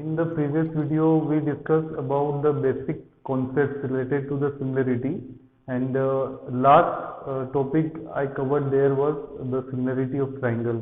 In the previous video, we discussed about the basic concepts related to the similarity, and last topic I covered there was the similarity of triangle.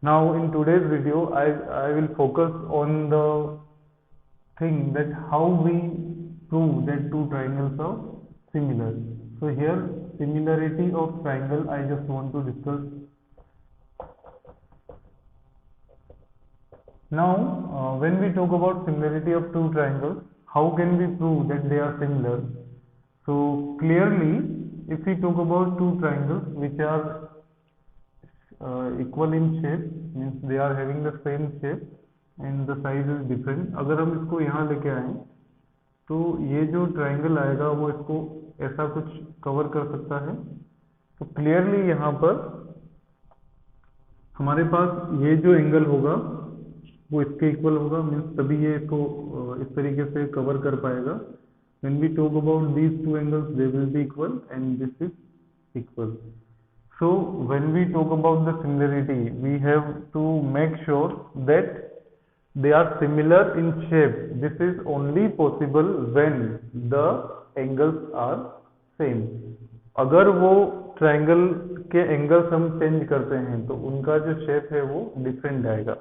Now in today's video, I will focus on the thing that how we prove that two triangles are similar. So here, similarity of triangle, I just want to discuss. Now, when we talk about similarity of two triangles, how can we prove that they are similar? So clearly, if we talk about two triangles which are equal in shape, means they are having the same shape and the size is different. अगर हम इसको यहाँ लेके आए तो ये जो triangle आएगा वो इसको ऐसा कुछ कवर कर सकता है. तो क्लियरली यहाँ पर हमारे पास ये जो एंगल होगा वो इसके इक्वल होगा, मीन्स तभी ये इसको इस तरीके से कवर कर पाएगा. When we talk about these two angles, they will be equal and this is equal. So when we talk about the similarity, we have to make sure that they are similar in shape. This is only possible when the angles are same. अगर वो triangle के angles हम change करते हैं तो उनका जो shape है वो डिफरेंट आएगा.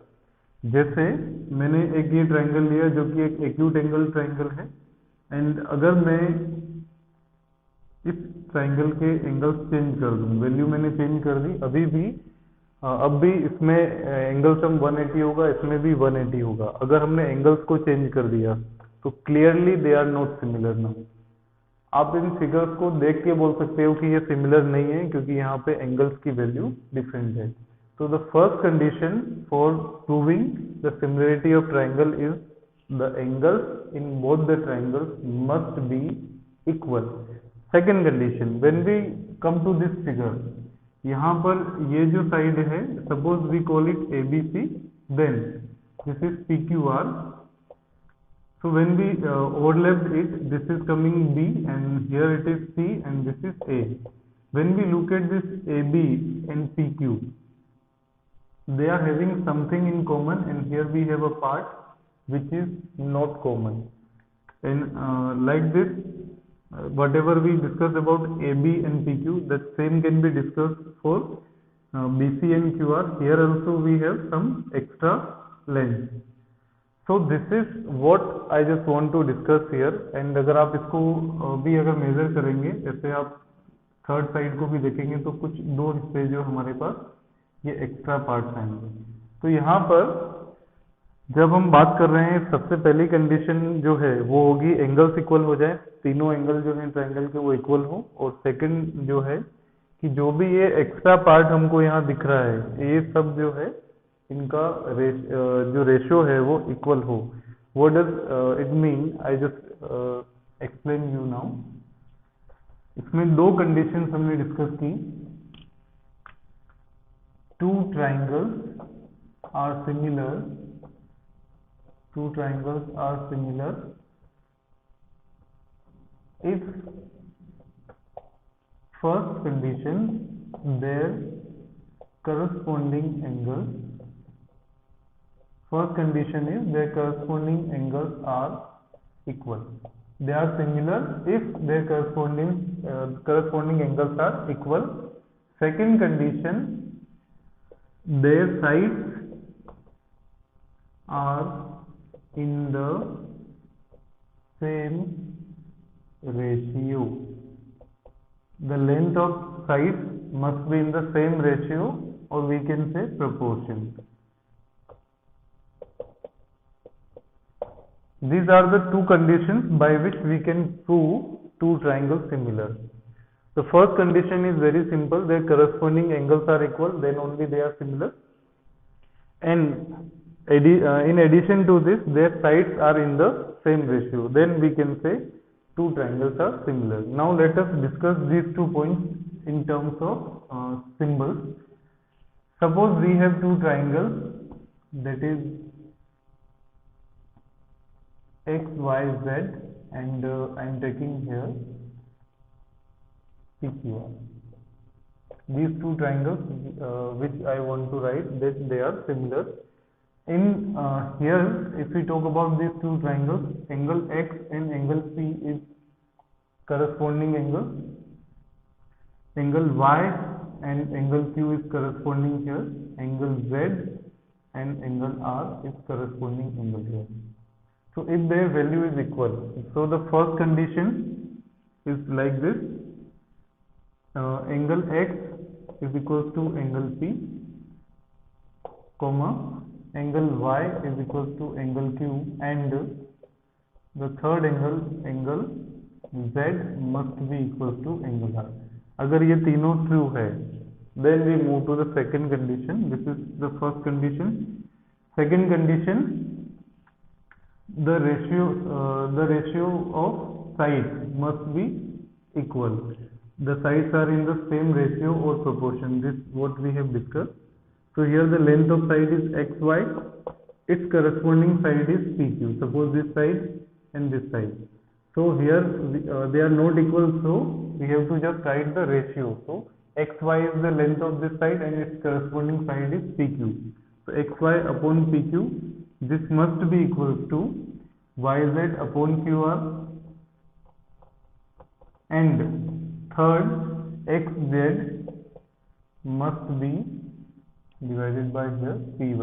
जैसे मैंने एक ये ट्राइंगल लिया जो कि एक एक्यूट एंगल ट्राइंगल है, एंड अगर मैं इस ट्राइंगल के एंगल्स चेंज कर दूं, वैल्यू मैंने चेंज कर दी, अभी भी अब भी इसमें एंगल सम 180 होगा, इसमें भी 180 होगा. अगर हमने एंगल्स को चेंज कर दिया तो clearly they are not similar. Now आप इन फिगर्स को देख के बोल सकते हो कि ये सिमिलर नहीं है क्योंकि यहाँ पे एंगल्स की वैल्यू डिफरेंट है. So the first condition for proving the similarity of triangle is the angles in both the triangles must be equal. Second condition, when we come to this figure, यहाँ पर ये जो side है, suppose we call it ABC, then this is PQR. So when we overlap it, this is coming B and here it is C and this is A. When we look at this AB and PQ, they are having something in common, and here we have a part which is not common. And like this, whatever we discussed about AB and PQ, that same can be discussed for BC and QR. Here also we have some extra length. So this is what I just want to discuss here. And अगर आप इसको भी अगर major करेंगे, ऐसे आप third side को भी देखेंगे तो कुछ दो हिस्से जो हमारे पास ये एक्स्ट्रा पार्ट्स आएंगे. तो यहाँ पर जब हम बात कर रहे हैं, सबसे पहली कंडीशन जो है वो होगी एंगल्स इक्वल हो जाए, तीनों एंगल जो है ट्रायंगल के वो इक्वल हो. और सेकंड जो है कि जो भी ये एक्स्ट्रा पार्ट हमको यहाँ दिख रहा है ये सब जो है इनका जो रेशियो है वो इक्वल हो. What does it mean? I just explain you now. इसमें दो कंडीशंस हमने डिस्कस की. Two triangles are similar. Two triangles are similar if first condition their corresponding angles. First condition is their corresponding angles are equal. They are similar if their corresponding angles are equal. Second condition, their sides are in the same ratio. The length of sides must be in the same ratio, or we can say proportion. These are the two conditions by which we can prove two triangles similar. The first condition is very simple, their corresponding angles are equal, then only they are similar. And in addition to this, their sides are in the same ratio, then we can say two triangles are similar. Now let us discuss these 2 points in terms of symbols. Suppose we have two triangles, that is X, Y, Z, and I am taking here PQR. These two triangles which I want to write that they are similar. In here, if we talk about these two triangles, angle X and angle P is corresponding angle. Angle Y and angle Q is corresponding here. Angle Z and angle R is corresponding angle here. So if their value is equal, so the first condition is like this. Angle X is equal to angle P, comma, angle Y is equal to angle Q, and the third angle Z must be equal to angle R. अगर ये तीनों true है, then we move to the second condition. This is the first condition. Second condition, the ratio of sides must be equal. The sides are in the same ratio or proportion. This what we have discussed. So here the length of side is xy. Its corresponding side is PQ. Suppose this side and this side. So here they are not equal. So we have to just write the ratio. So xy is the length of this side and its corresponding side is PQ. So xy upon PQ. This must be equal to yz upon QR, and third xz must be divided by here py.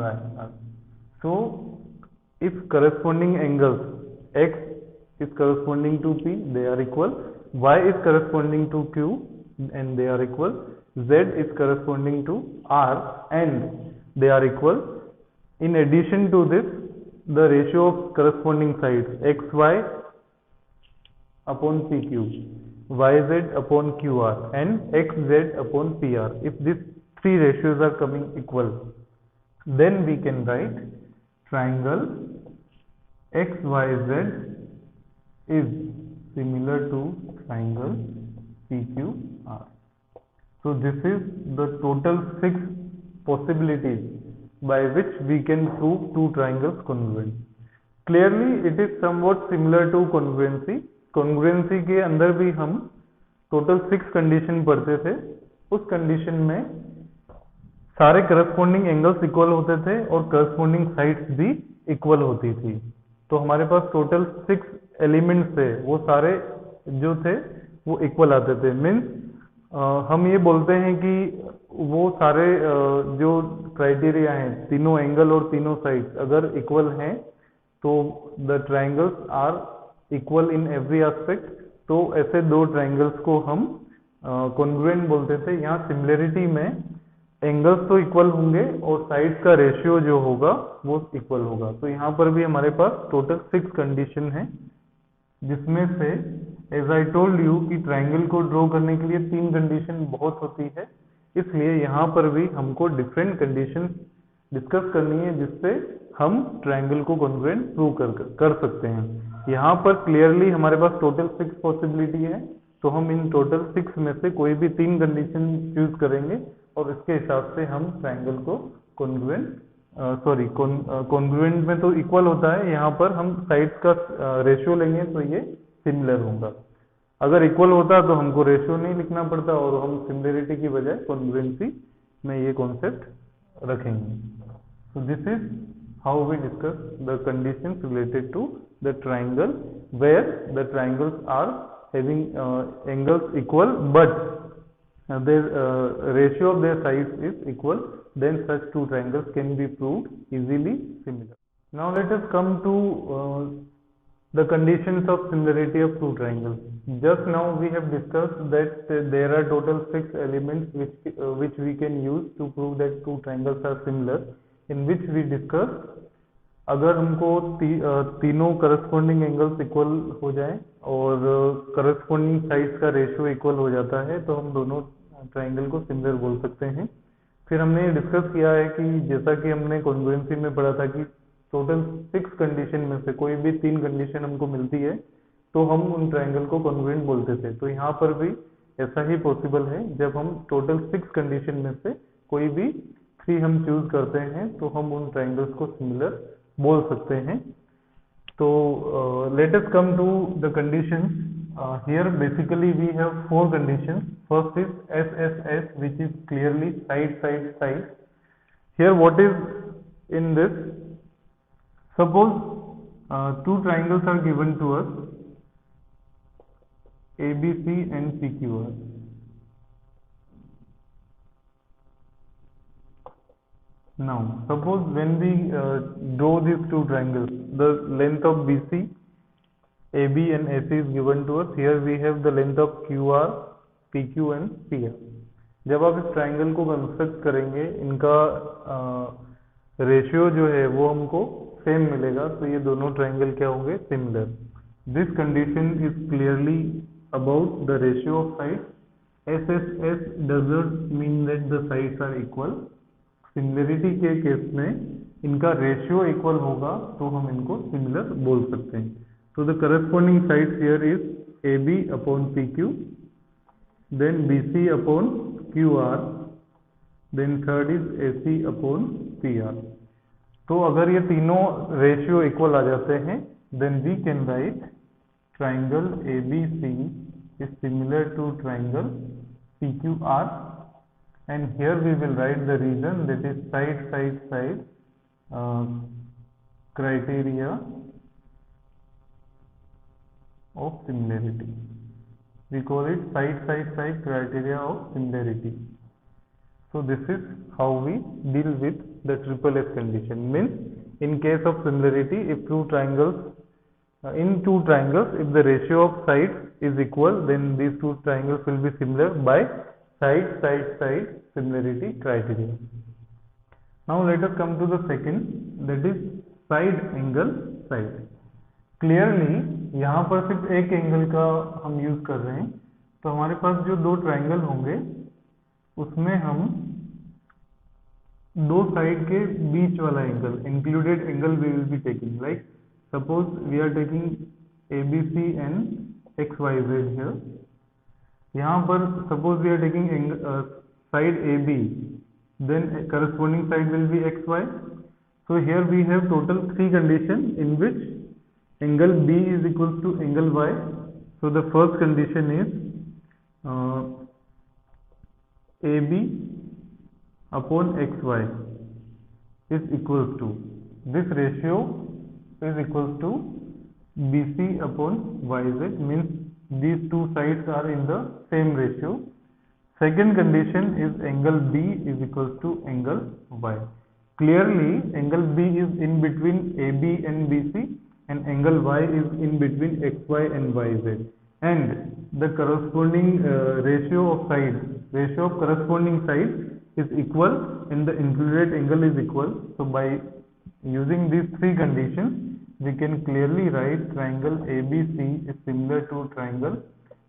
So if corresponding angles x is corresponding to p, they are equal. Y is corresponding to q and they are equal. Z is corresponding to r and they are equal. In addition to this, the ratio of corresponding sides xy upon pq, yz upon qr, and xz upon pr. If these three ratios are coming equal, then we can write triangle xyz is similar to triangle pqr. So this is the total 6 possibilities by which we can prove two triangles congruent. Clearly it is somewhat similar to congruency. Congruency के अंदर भी हम total 6 condition पढ़ते थे. उस condition में सारे corresponding angles equal होते थे और करस्पॉन्डिंग साइड्स भी इक्वल होती थी. तो हमारे पास टोटल 6 एलिमेंट्स थे, वो सारे जो थे वो इक्वल आते थे. मीन्स हम ये बोलते हैं कि वो सारे जो क्राइटेरिया हैं, तीनों एंगल और तीनों साइड्स अगर इक्वल हैं तो the triangles are equal in every aspect. तो ऐसे दो ट्राइंगल्स को हम कॉन्ग्रुएंट बोलते थे. यहाँ सिमिलरिटी में एंगल्स तो इक्वल होंगे और साइड्स का रेशियो जो होगा वो इक्वल होगा. तो यहाँ पर भी हमारे पास टोटल 6 कंडीशन है, जिसमें से एज आई टोल्ड यू कि ट्राइंगल को ड्रॉ करने के लिए 3 कंडीशन बहुत होती है. इसलिए यहाँ पर भी हमको डिफरेंट कंडीशन डिस्कस करनी है जिससे हम ट्राइंगल को कॉन्ग्रुएंट प्रूव कर सकते हैं. यहाँ पर क्लियरली हमारे पास टोटल 6 पॉसिबिलिटी है, तो हम इन टोटल 6 में से कोई भी 3 कंडीशन चूज करेंगे और इसके हिसाब से हम ट्राइंगल को कॉन्ग्रुएंट कॉन्ग्रुएंट में तो इक्वल होता है, यहाँ पर हम साइड्स का रेशियो लेंगे तो ये सिमिलर होगा. अगर इक्वल होता तो हमको रेशियो नहीं लिखना पड़ता और हम सिमिलरिटी की बजाय कॉन्ग्रुएंसी में ये कॉन्सेप्ट रखेंगे. So this is how we discuss the conditions related to the triangle where the triangles are having angles equal but their ratio of their sides is equal, then such two triangles can be proved easily similar. Now let us come to the conditions of similarity of two triangles. Just now we have discussed that there are total 6 elements which we can use to prove that two triangles are similar, in which we discussed अगर हमको तीनों corresponding angles equal हो जाए और corresponding sides का ratio equal हो जाता है तो हम दोनों ट्राइंगल को सिमिलर बोल सकते हैं. फिर हमने डिस्कस किया है कि जैसा कि हमने कॉन्ग्रुएंसी में पढ़ा था कि टोटल 6 कंडीशन में से कोई भी 3 कंडीशन हमको मिलती है तो हम उन ट्राइंगल को कॉन्ग्रुएंट बोलते थे. तो यहाँ पर भी ऐसा ही पॉसिबल है, जब हम टोटल 6 कंडीशन में से कोई भी 3 हम चूज करते हैं तो हम उन ट्राइंगल्स को सिमिलर बोल सकते हैं. तो let us come to the conditions. Here basically we have 4 conditions. First is SSS, which is clearly side. Here what is in this? Suppose two triangles are given to us, ABC and PQR. Now suppose when we draw these two triangles, the length of BC, AB and AC is given to us. Here we have the length of QR, PQ and PR. जब आप इस triangle को construct करेंगे, इनका ratio जो है वो हमको सेम मिलेगा, तो ये दोनों ट्राइंगल क्या होंगे, similar. This condition is clearly about the ratio of sides. SSS doesn't mean that the sides are equal. Similarity के केस में इनका रेशियो इक्वल होगा तो हम इनको सिमिलर बोल सकते हैं. तो the corresponding sides here is AB upon PQ, then BC upon QR, then third is AC upon PR. तो अगर ये तीनों रेशियो इक्वल आ जाते हैं, then we can write triangle ABC is similar to triangle PQR, and here we will write the reason, that is side criteria of similarity. We call it side criteria of similarity. So this is how we deal with the triple S condition. Means in case of similarity, if two triangles, if the ratio of sides is equal, then these two triangles will be similar by side similarity criteria. Now let us come to the second, that is side angle side. Clearly यहाँ पर सिर्फ एक angle का हम use कर रहे हैं, तो हमारे पास जो दो ट्राइंगल होंगे उसमें हम दो साइड के बीच वाला angle, included angle we will be taking. Like suppose we are taking ABC and XYZ here. यहाँ पर suppose we are taking side AB, then corresponding side will be XY. So here we have total three condition in which angle B is equal to angle Y. So the first condition is AB upon XY is equals to, this ratio is equals to BC upon YZ, means these two sides are in the same ratio. Second condition is angle B is equals to angle Y. Clearly angle B is in between AB and BC, and angle Y is in between XY and YZ, and the corresponding ratio of corresponding sides is equal and the included angle is equal. So by using these three conditions, we can clearly write triangle ABC is similar to triangle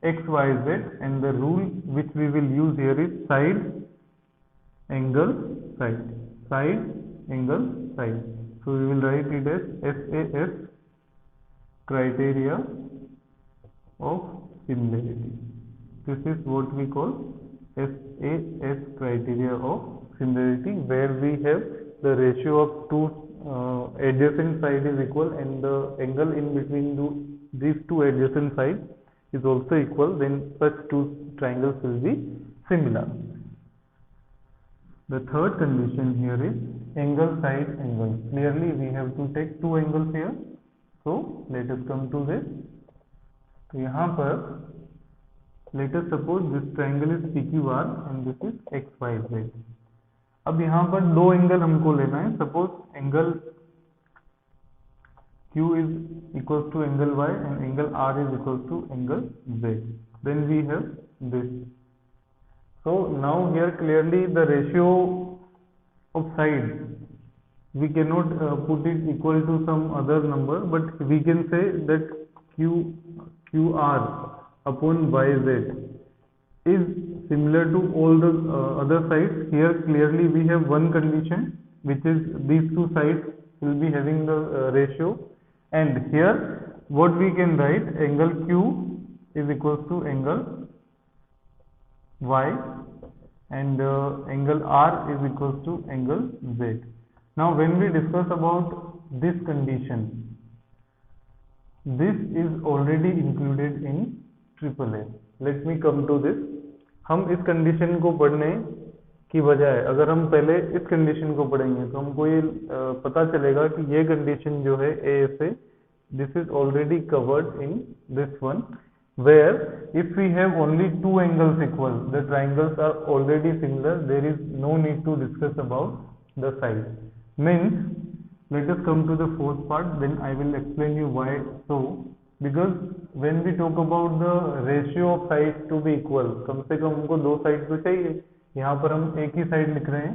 XYZ, and the rule which we will use here is side angle side. So we will write it as SAS criteria of similarity. This is what we call SAS criteria of similarity, where we have the ratio of two adjacent sides is equal and the angle in between these two adjacent sides is also equal, then such two triangles will be similar. The third condition here is angle side angle. Clearly we have to take two angles here. So let us come to this. तो यहाँ पर let us suppose this triangle is PQR and this is XYZ. अब यहाँ पर दो angle हमको लेना है. Suppose angle Q is equals to angle Y and angle R is equals to angle Z. Then we have this. So now here clearly the ratio of sides, we cannot put it equal to some other number, but we can say that QR upon YZ is similar to all the other sides. Here clearly we have one condition, which is these two sides will be having the ratio, and here what we can write, angle Q is equals to angle Y and angle R is equals to angle Z. Now when we discuss about this condition, this is already included in triple S. Let me come to this. हम इस condition को पढ़ने की बजाय अगर हम पहले इस कंडीशन को पढ़ेंगे तो हमको ये पता चलेगा कि ये कंडीशन जो है ए से this is already covered in this one, where if we have only two angles equal, the triangles are already similar, there is no need to discuss about the side. Means, let us come to the fourth part, then I will explain you why so. Because when we talk about the ratio of sides to be equal, कम से कम हमको दो side तो चाहिए. यहाँ पर हम एक ही side लिख रहे हैं,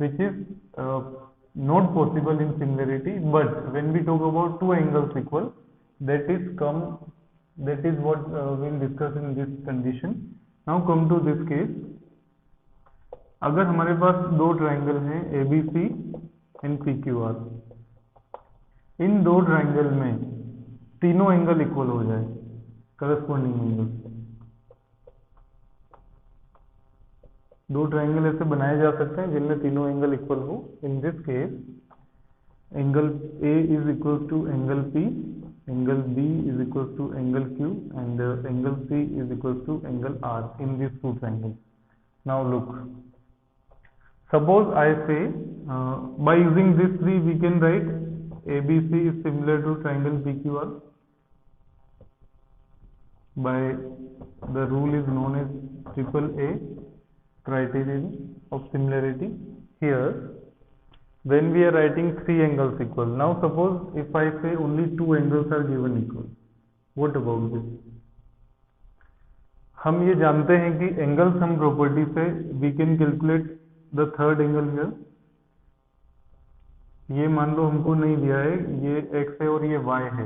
which is not possible in similarity, but when we talk about two angles equal, that is what we'll discuss in this condition. Now come to this case. अगर हमारे पास दो ट्राइंगल हैं ABC and PQR, इन दो triangle में तीनों angle equal हो जाए, corresponding angle, दो ट्राइंगल ऐसे बनाए जा सकते हैं जिनमें तीनों एंगल इक्वल हो. In this case angle A is equal to angle P, angle B is equal to angle Q and angle C is equal to angle R in this two triangle. Now look, suppose I say by using this tree we can write ABC is similar to triangle PQR by the rule is known as triple A criterion of similarity. Here when we are writing three angles equal, now suppose if I say only two angles are given equal, what about this? हम ये जानते हैं कि angle sum property से we can calculate the third angle here. ये मान लो हमको नहीं दिया है, ये x है और ये y है.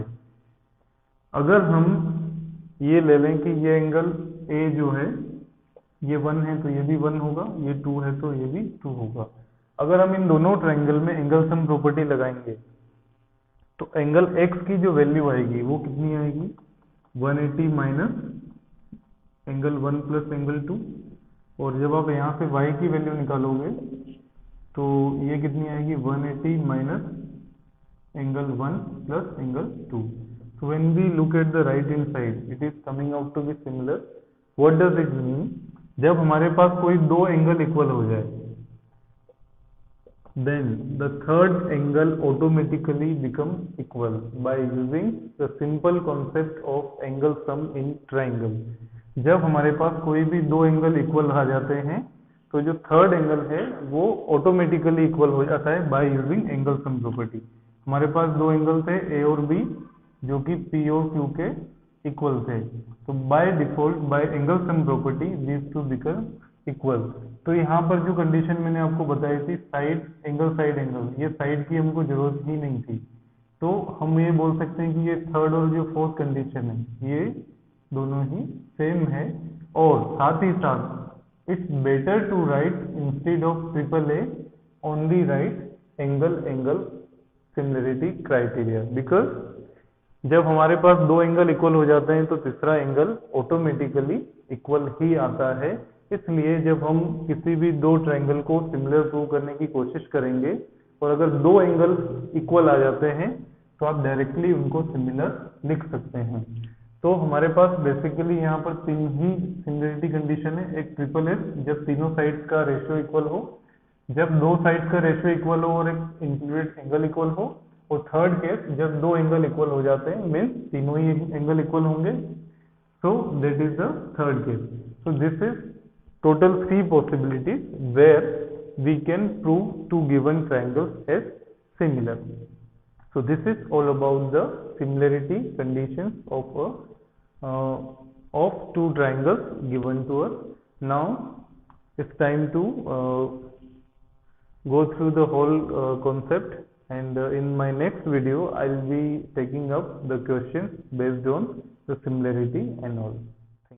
अगर हम ये ले लें कि ये एंगल A जो है ये 1 है तो ये भी 1 होगा, ये 2 है तो ये भी 2 होगा. अगर हम इन दोनों ट्राइंगल में एंगल सम प्रॉपर्टी लगाएंगे तो एंगल x की जो वैल्यू आएगी वो कितनी आएगी, 180 माइनस एंगल 1 प्लस एंगल 2. और जब आप यहाँ से y की वैल्यू निकालोगे तो ये कितनी आएगी, 180 minus angle 1 plus angle 2. So when we look at the right hand side, it is coming out to be similar. What does it mean? जब हमारे पास कोई दो एंगल इक्वल हो जाए, then the third angle automatically becomes equal by using the simple concept of angle sum in triangle. जब हमारे पास कोई भी दो एंगल इक्वल आ जाते हैं तो जो थर्ड एंगल है वो ऑटोमेटिकली इक्वल हो जाता है by using angle sum property. हमारे पास दो एंगल थे A और B जो कि P और Q के इक्वल थे, तो by default by angle sum property these two become equal. तो यहाँ पर जो कंडीशन मैंने आपको बताई थी साइड एंगल, ये साइड की हमको जरूरत ही नहीं थी. तो हम ये बोल सकते हैं कि ये थर्ड और जो फोर्थ कंडीशन है ये दोनों ही सेम है. और साथ ही साथ it's better to write instead of triple A only right angle similarity criteria, because जब हमारे पास दो एंगल इक्वल हो जाते हैं तो तीसरा एंगल ऑटोमेटिकली इक्वल ही आता है. इसलिए जब हम किसी भी दो ट्रायंगल को सिमिलर प्रूव करने की कोशिश करेंगे और अगर दो एंगल इक्वल आ जाते हैं तो आप डायरेक्टली उनको सिमिलर लिख सकते हैं. तो हमारे पास बेसिकली यहाँ पर तीन ही सिमिलरिटी कंडीशन है. एक ट्रिपल एस, जब तीनों साइड्स का रेशियो इक्वल हो, जब दो साइड्स का रेशियो इक्वल हो और एक इंक्लूडेड एंगल इक्वल हो, और थर्ड केस जब दो एंगल इक्वल हो जाते हैं मीन्स तीनों ही एंगल इक्वल होंगे. So that is the third case. So this is total 3 possibilities where we can prove two given triangles as similar. So this is all about the similarity conditions of two triangles given to us. Now it's time to go through the whole concept, and in my next video I'll be taking up the questions based on the similarity and all.